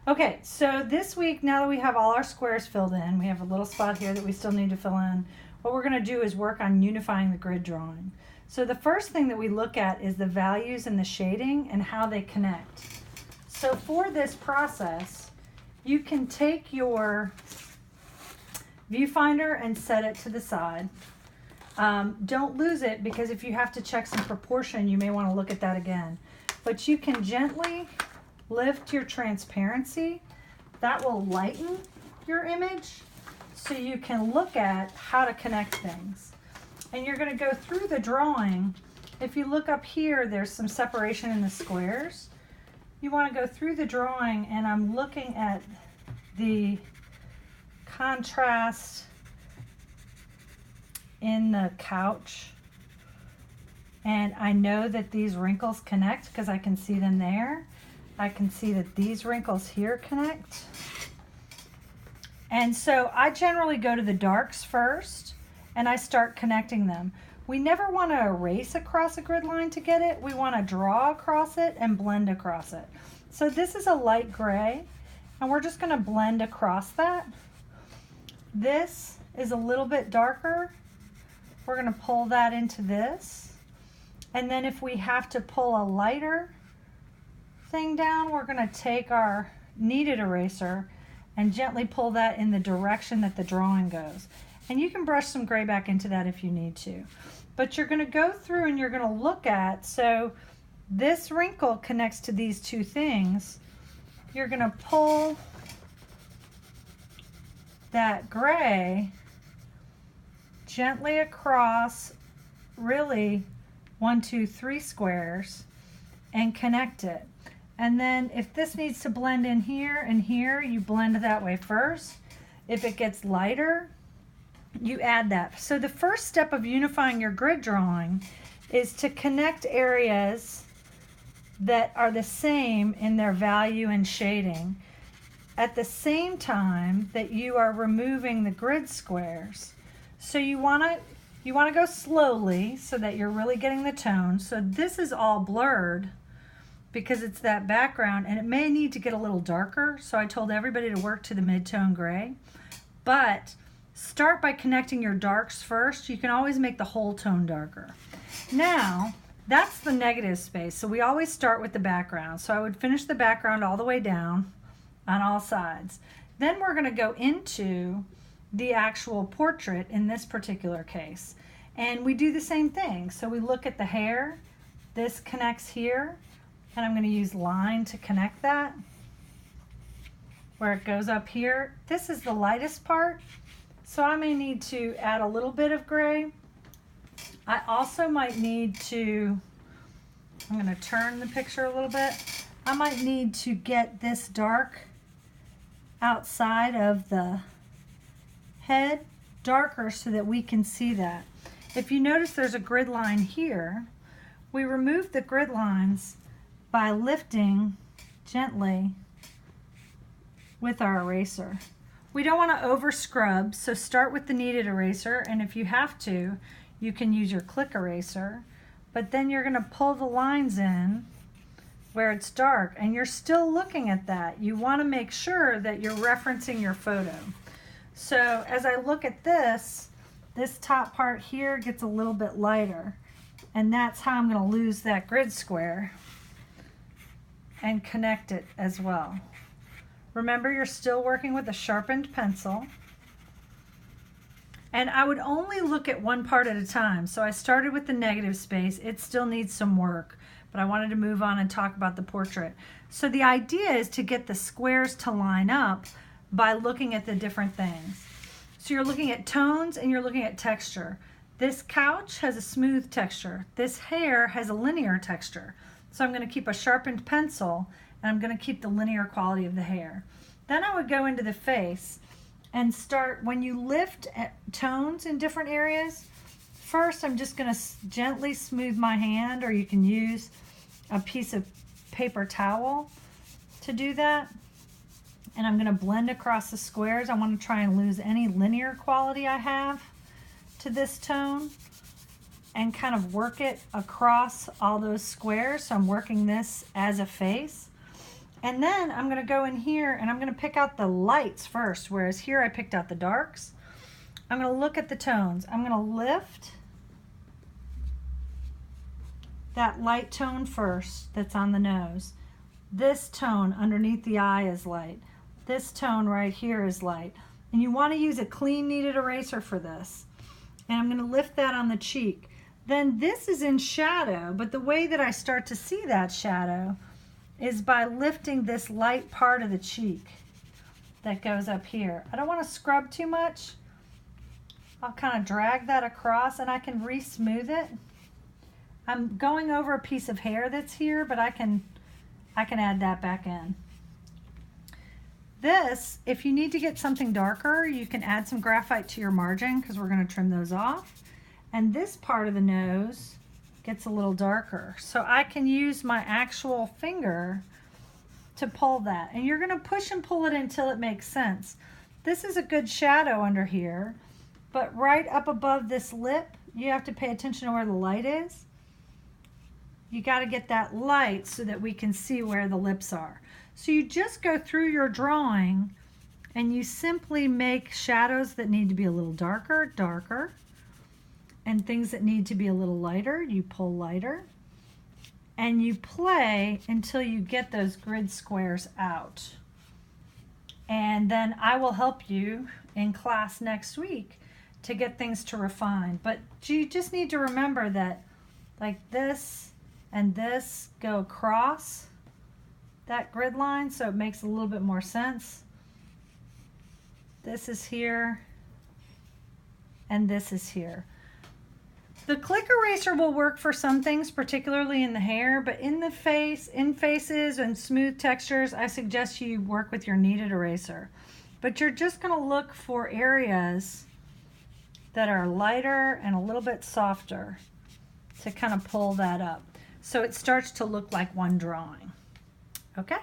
Okay, so this week, now that we have all our squares filled in, we have a little spot here that we still need to fill in. What we're going to do is work on unifying the grid drawing. So the first thing that we look at is the values and the shading and how they connect. So for this process, you can take your viewfinder and set it to the side. Don't lose it, because if you have to check some proportion, you may want to look at that again. But you can gently lift your transparency. That will lighten your image so you can look at how to connect things. And you're going to go through the drawing. If you look up here, there's some separation in the squares. You want to go through the drawing, and I'm looking at the contrast in the couch, and I know that these wrinkles connect because I can see them there. I can see that these wrinkles here connect. And so I generally go to the darks first and I start connecting them. We never want to erase across a grid line to get it. We want to draw across it and blend across it. So this is a light gray, and we're just going to blend across that. This is a little bit darker. We're going to pull that into this. And then if we have to pull a lighter thing down, we're going to take our kneaded eraser and gently pull that in the direction that the drawing goes. And you can brush some gray back into that if you need to. But you're going to go through and you're going to look at, so this wrinkle connects to these two things. You're going to pull that gray gently across, really 1, 2, 3 squares, and connect it. And then if this needs to blend in here and here, you blend that way first. If it gets lighter, you add that. So the first step of unifying your grid drawing is to connect areas that are the same in their value and shading at the same time that you are removing the grid squares. So you want to go slowly so that you're really getting the tone. So this is all blurred because it's that background, and it may need to get a little darker. So I told everybody to work to the mid-tone gray. But start by connecting your darks first. You can always make the whole tone darker. Now, that's the negative space. So we always start with the background. So I would finish the background all the way down on all sides. Then we're going to go into the actual portrait in this particular case. And we do the same thing. So we look at the hair. This connects here. And I'm going to use line to connect that where it goes up here. This is the lightest part, so I may need to add a little bit of gray. I also might need to, I'm going to turn the picture a little bit. I might need to get this dark outside of the head darker so that we can see that. If you notice, there's a grid line here. We remove the grid lines by lifting gently with our eraser. We don't want to over scrub, so start with the kneaded eraser, and if you have to, you can use your click eraser, but then you're going to pull the lines in where it's dark, and you're still looking at that. You want to make sure that you're referencing your photo. So as I look at this top part here gets a little bit lighter, and that's how I'm going to lose that grid square and connect it as well. Remember, you're still working with a sharpened pencil. And I would only look at one part at a time. So I started with the negative space. It still needs some work, but I wanted to move on and talk about the portrait. So the idea is to get the squares to line up by looking at the different things. So you're looking at tones and you're looking at texture. This couch has a smooth texture. This hair has a linear texture. So I'm going to keep a sharpened pencil, and I'm going to keep the linear quality of the hair. Then I would go into the face and start, when you lift tones in different areas, first I'm just going to gently smooth my hand, or you can use a piece of paper towel to do that. And I'm going to blend across the squares. I want to try and lose any linear quality I have to this tone, and kind of work it across all those squares. So I'm working this as a face. And then I'm going to go in here and I'm going to pick out the lights first, whereas here I picked out the darks. I'm going to look at the tones. I'm going to lift that light tone first that's on the nose. This tone underneath the eye is light. This tone right here is light. And you want to use a clean kneaded eraser for this. And I'm going to lift that on the cheek. Then this is in shadow, but the way that I start to see that shadow is by lifting this light part of the cheek that goes up here. I don't want to scrub too much. I'll kind of drag that across and I can re-smooth it. I'm going over a piece of hair that's here, but I can add that back in. This, if you need to get something darker, you can add some graphite to your margin because we're going to trim those off. And this part of the nose gets a little darker. So I can use my actual finger to pull that. And you're going to push and pull it until it makes sense. This is a good shadow under here, but right up above this lip, you have to pay attention to where the light is. You got to get that light so that we can see where the lips are. So you just go through your drawing and you simply make shadows that need to be a little darker, darker, and things that need to be a little lighter, you pull lighter, and you play until you get those grid squares out. And then I will help you in class next week to get things to refine. But you just need to remember that like this and this go across that grid line, so it makes a little bit more sense. This is here and this is here. The click eraser will work for some things, particularly in the hair, but in the face, in faces and smooth textures, I suggest you work with your kneaded eraser. But you're just going to look for areas that are lighter and a little bit softer to kind of pull that up so it starts to look like one drawing. Okay?